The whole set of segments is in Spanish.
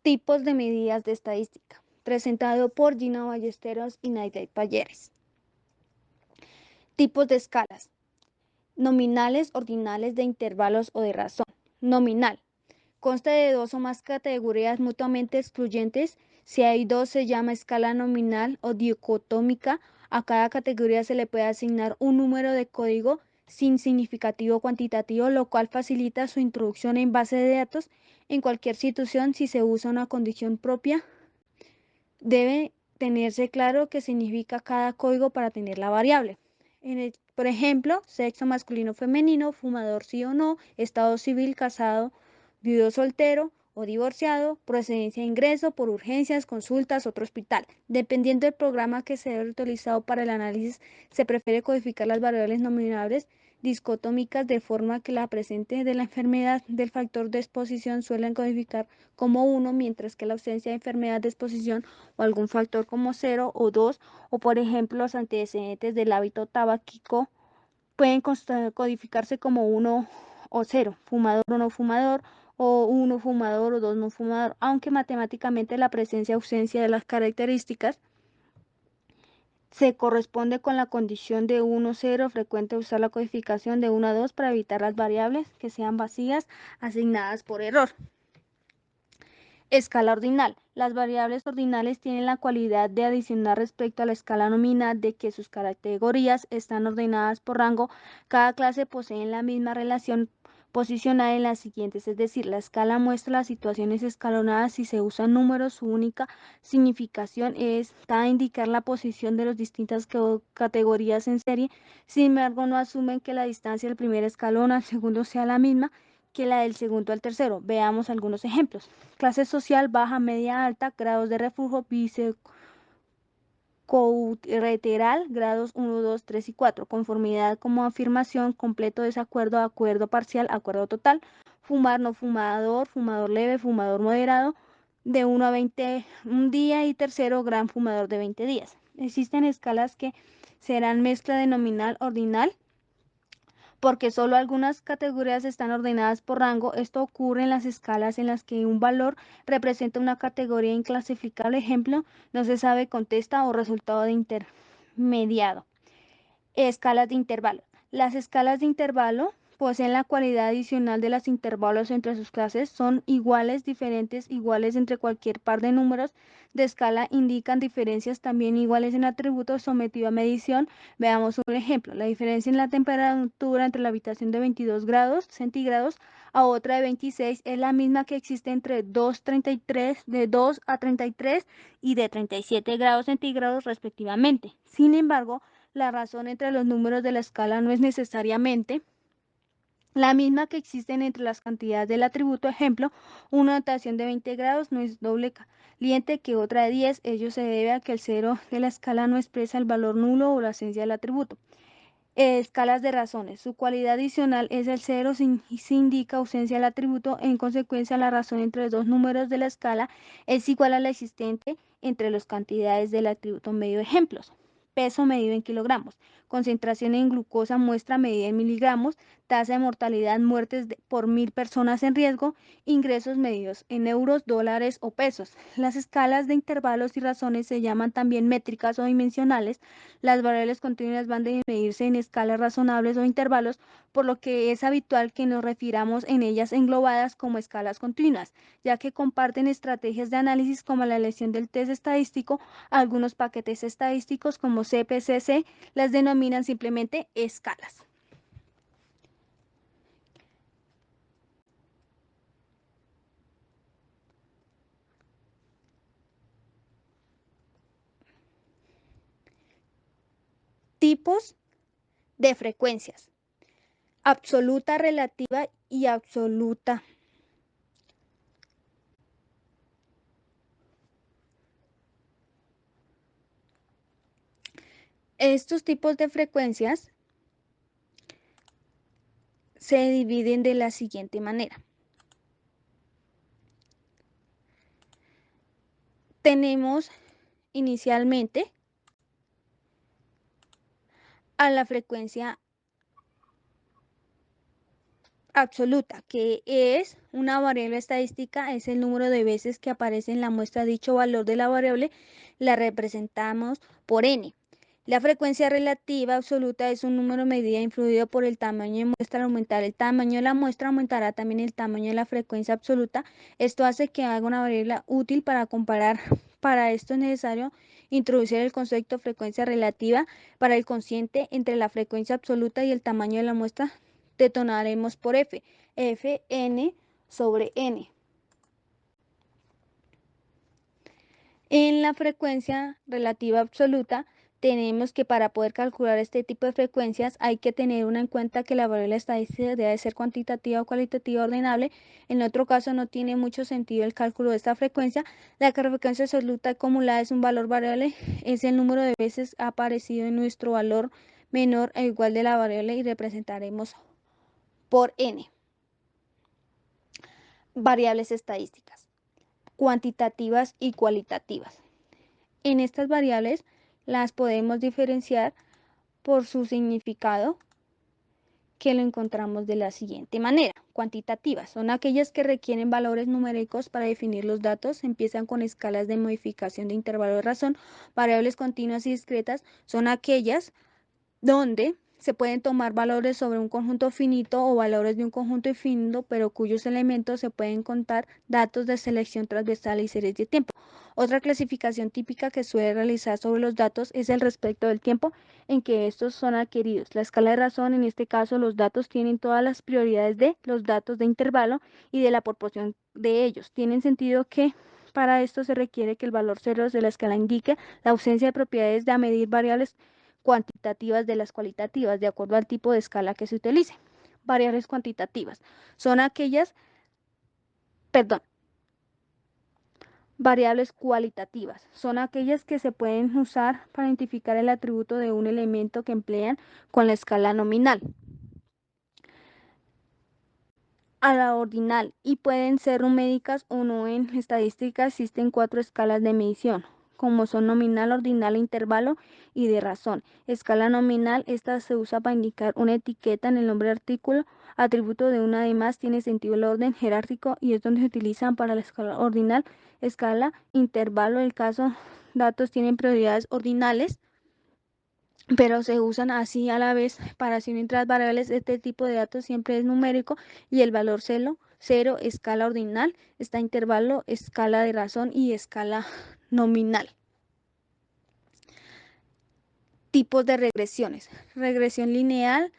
Tipos de medidas de estadística, presentado por Gina Ballesteros y Naidey Talleres. Tipos de escalas, nominales, ordinales, de intervalos o de razón. Nominal, consta de dos o más categorías mutuamente excluyentes. Si hay dos, se llama escala nominal o dicotómica. A cada categoría se le puede asignar un número de código sin significativo cuantitativo, lo cual facilita su introducción en base de datos en cualquier situación. Si se usa una condición propia, debe tenerse claro qué significa cada código para tener la variable. Por ejemplo, sexo masculino o femenino, fumador sí o no, estado civil, casado, viudo soltero o divorciado, procedencia de ingreso, por urgencias, consultas, otro hospital. Dependiendo del programa que se haya utilizado para el análisis, se prefiere codificar las variables nominables dicotómicas de forma que la presente de la enfermedad del factor de exposición suelen codificar como 1, mientras que la ausencia de enfermedad de exposición o algún factor como 0 o 2, o por ejemplo los antecedentes del hábito tabáquico pueden codificarse como 1 o 0, fumador o no fumador, o 1 fumador o 2 no fumador, aunque matemáticamente la presencia o ausencia de las características se corresponde con la condición de 1, 0, frecuente usar la codificación de 1 a 2 para evitar las variables que sean vacías asignadas por error. Escala ordinal. Las variables ordinales tienen la cualidad de adicionar respecto a la escala nominal de que sus categorías están ordenadas por rango. Cada clase posee la misma relación posicional en las siguientes, es decir, la escala muestra las situaciones escalonadas. Si se usan números, su única significación está indicar la posición de las distintas categorías en serie. Sin embargo, no asumen que la distancia del primer escalón al segundo sea la misma que la del segundo al tercero. Veamos algunos ejemplos. Clase social baja, media, alta, grados de refugio, bisecoreteral, grados 1, 2, 3 y 4. Conformidad como afirmación, completo, desacuerdo, acuerdo parcial, acuerdo total. Fumar, no fumador, fumador leve, fumador moderado, de 1 a 20 un día, y tercero, gran fumador de 20 días. Existen escalas que serán mezcla de nominal, ordinal, porque solo algunas categorías están ordenadas por rango. Esto ocurre en las escalas en las que un valor representa una categoría inclasificable. Ejemplo, no se sabe, contesta, o resultado de intermediado. Escalas de intervalo. Las escalas de intervalo poseen la cualidad adicional de los intervalos entre sus clases. Son iguales, diferentes, iguales entre cualquier par de números de escala. Indican diferencias también iguales en atributos sometido a medición. Veamos un ejemplo. La diferencia en la temperatura entre la habitación de 22 grados centígrados a otra de 26 es la misma que existe entre 2,33, de 2 a 33 y de 37 grados centígrados respectivamente. Sin embargo, la razón entre los números de la escala no es necesariamente la misma que existen entre las cantidades del atributo. Ejemplo, una notación de 20 grados no es doble caliente que otra de 10. Ello se debe a que el cero de la escala no expresa el valor nulo o la esencia del atributo. Escalas de razones. Su cualidad adicional es el cero, se indica ausencia del atributo. En consecuencia, la razón entre los dos números de la escala es igual a la existente entre las cantidades del atributo medio. Ejemplos: peso medido en kilogramos, concentración en glucosa muestra medida en miligramos, tasa de mortalidad, muertes por 1000 personas en riesgo, ingresos medidos en euros, dólares o pesos. Las escalas de intervalos y razones se llaman también métricas o dimensionales. Las variables continuas van a medirse en escalas razonables o intervalos, por lo que es habitual que nos refiramos en ellas englobadas como escalas continuas, ya que comparten estrategias de análisis como la elección del test estadístico. Algunos paquetes estadísticos como CPCC las denominan simplemente escalas. Tipos de frecuencias: absoluta, relativa y absoluta. Estos tipos de frecuencias se dividen de la siguiente manera. Tenemos inicialmente a la frecuencia absoluta, que es una variable estadística, es el número de veces que aparece en la muestra dicho valor de la variable, la representamos por n. La frecuencia relativa absoluta es un número medida influido por el tamaño de muestra. Al aumentar el tamaño de la muestra, aumentará también el tamaño de la frecuencia absoluta. Esto hace que haga una variable útil para comparar. Para esto es necesario introducir el concepto de frecuencia relativa para el cociente entre la frecuencia absoluta y el tamaño de la muestra. Detonaremos por f, fn sobre n. En la frecuencia relativa absoluta, tenemos que para poder calcular este tipo de frecuencias hay que tener en cuenta que la variable estadística debe ser cuantitativa o cualitativa ordenable. En otro caso no tiene mucho sentido el cálculo de esta frecuencia. La frecuencia absoluta acumulada es un valor variable, es el número de veces ha aparecido en nuestro valor menor o igual de la variable y representaremos por n. Variables estadísticas, cuantitativas y cualitativas. En estas variables las podemos diferenciar por su significado, que lo encontramos de la siguiente manera. Cuantitativas son aquellas que requieren valores numéricos para definir los datos, empiezan con escalas de modificación de intervalo de razón. Variables continuas y discretas son aquellas donde se pueden tomar valores sobre un conjunto finito o valores de un conjunto infinito, pero cuyos elementos se pueden contar datos de selección transversal y series de tiempo. Otra clasificación típica que suele realizar sobre los datos es el respecto del tiempo en que estos son adquiridos. La escala de razón, en este caso, los datos tienen todas las prioridades de los datos de intervalo y de la proporción de ellos. Tienen sentido que para esto se requiere que el valor cero de la escala indique la ausencia de propiedades de a medir variables cuantitativas de las cualitativas, de acuerdo al tipo de escala que se utilice. Variables cuantitativas son aquellas, variables cualitativas son aquellas que se pueden usar para identificar el atributo de un elemento que emplean con la escala nominal a la ordinal y pueden ser numéricas o no. En estadística existen 4 escalas de medición, como son nominal, ordinal, intervalo y de razón. Escala nominal, esta se usa para indicar una etiqueta en el nombre de artículo, atributo de una. Además tiene sentido el orden jerárquico y es donde se utilizan para la escala ordinal. Escala intervalo, el caso datos tienen prioridades ordinales, pero se usan así a la vez para si entre las variables. Este tipo de datos siempre es numérico y el valor cero, escala ordinal, está intervalo, escala de razón y escala nominal. Tipos de regresiones: regresión lineal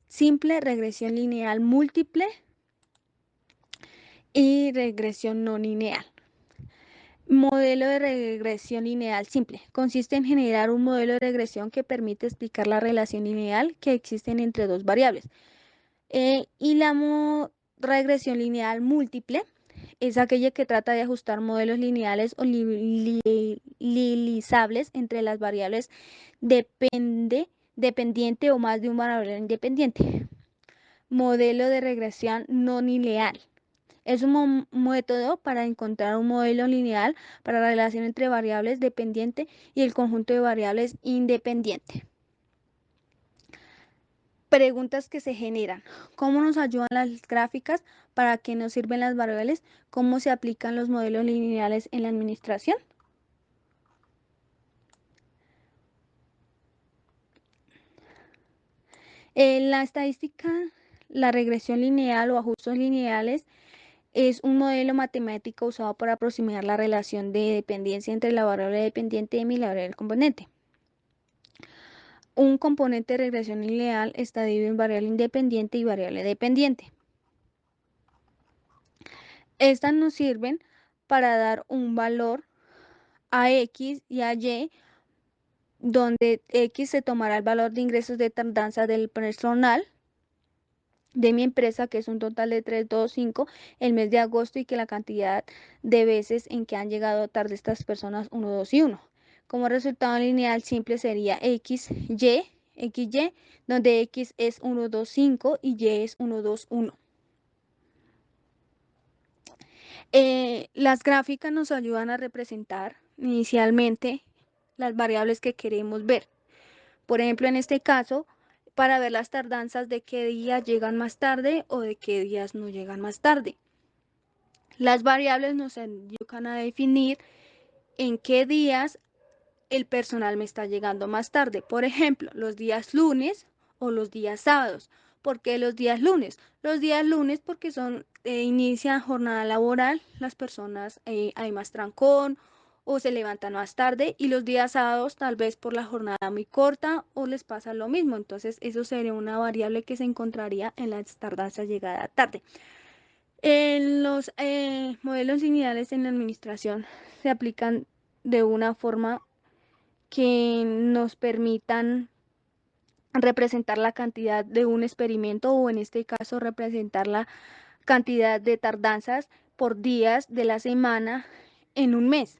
simple, regresión lineal múltiple y regresión no lineal. Modelo de regresión lineal simple. Consiste en generar un modelo de regresión que permite explicar la relación lineal que existen entre dos variables. Y la regresión lineal múltiple es aquella que trata de ajustar modelos lineales o linealizables entre las variables dependiente o más de un variable independiente. Modelo de regresión no lineal. Es un método para encontrar un modelo lineal para la relación entre variables dependiente y el conjunto de variables independiente. Preguntas que se generan: ¿cómo nos ayudan las gráficas? ¿Para qué nos sirven las variables? ¿Cómo se aplican los modelos lineales en la administración? En la estadística, la regresión lineal o ajustes lineales es un modelo matemático usado para aproximar la relación de dependencia entre la variable dependiente y la variable componente. Un componente de regresión lineal está dividido en variable independiente y variable dependiente. Estas nos sirven para dar un valor a X y a Y, donde X se tomará el valor de ingresos de tardanza del personal de mi empresa, que es un total de 325 el mes de agosto, y que la cantidad de veces en que han llegado tarde estas personas 1, 2 y 1. Como resultado lineal simple sería XY, donde X es 1, 2, 5 y Y es 1, 2, 1. Las gráficas nos ayudan a representar inicialmente las variables que queremos ver. Por ejemplo, en este caso, para ver las tardanzas de qué días llegan más tarde o de qué días no llegan más tarde. Las variables nos ayudan a definir en qué días el personal me está llegando más tarde. Por ejemplo, los días lunes o los días sábados. ¿Por qué los días lunes? Los días lunes porque inicia jornada laboral, las personas hay más trancón o se levantan más tarde, y los días sábados tal vez por la jornada muy corta o les pasa lo mismo. Entonces eso sería una variable que se encontraría en las tardanzas llegada tarde. En los modelos lineales en la administración se aplican de una forma que nos permitan representar la cantidad de un experimento, o en este caso representar la cantidad de tardanzas por días de la semana en un mes.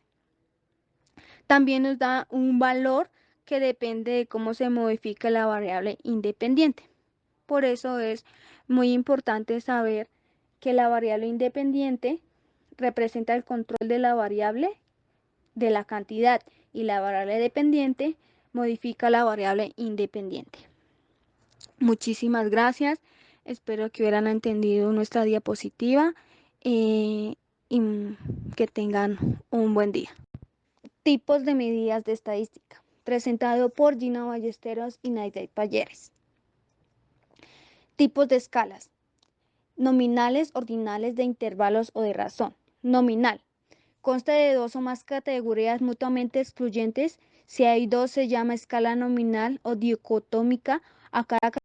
También nos da un valor que depende de cómo se modifica la variable independiente. Por eso es muy importante saber que la variable independiente representa el control de la variable de la cantidad, y la variable dependiente modifica la variable independiente. Muchísimas gracias. Espero que hubieran entendido nuestra diapositiva y que tengan un buen día. Tipos de medidas de estadística, presentado por Gina Ballesteros y Naidey Palleres. Tipos de escalas: nominales, ordinales, de intervalos o de razón. Nominal: consta de dos o más categorías mutuamente excluyentes. Si hay dos, se llama escala nominal o dicotómica. A cada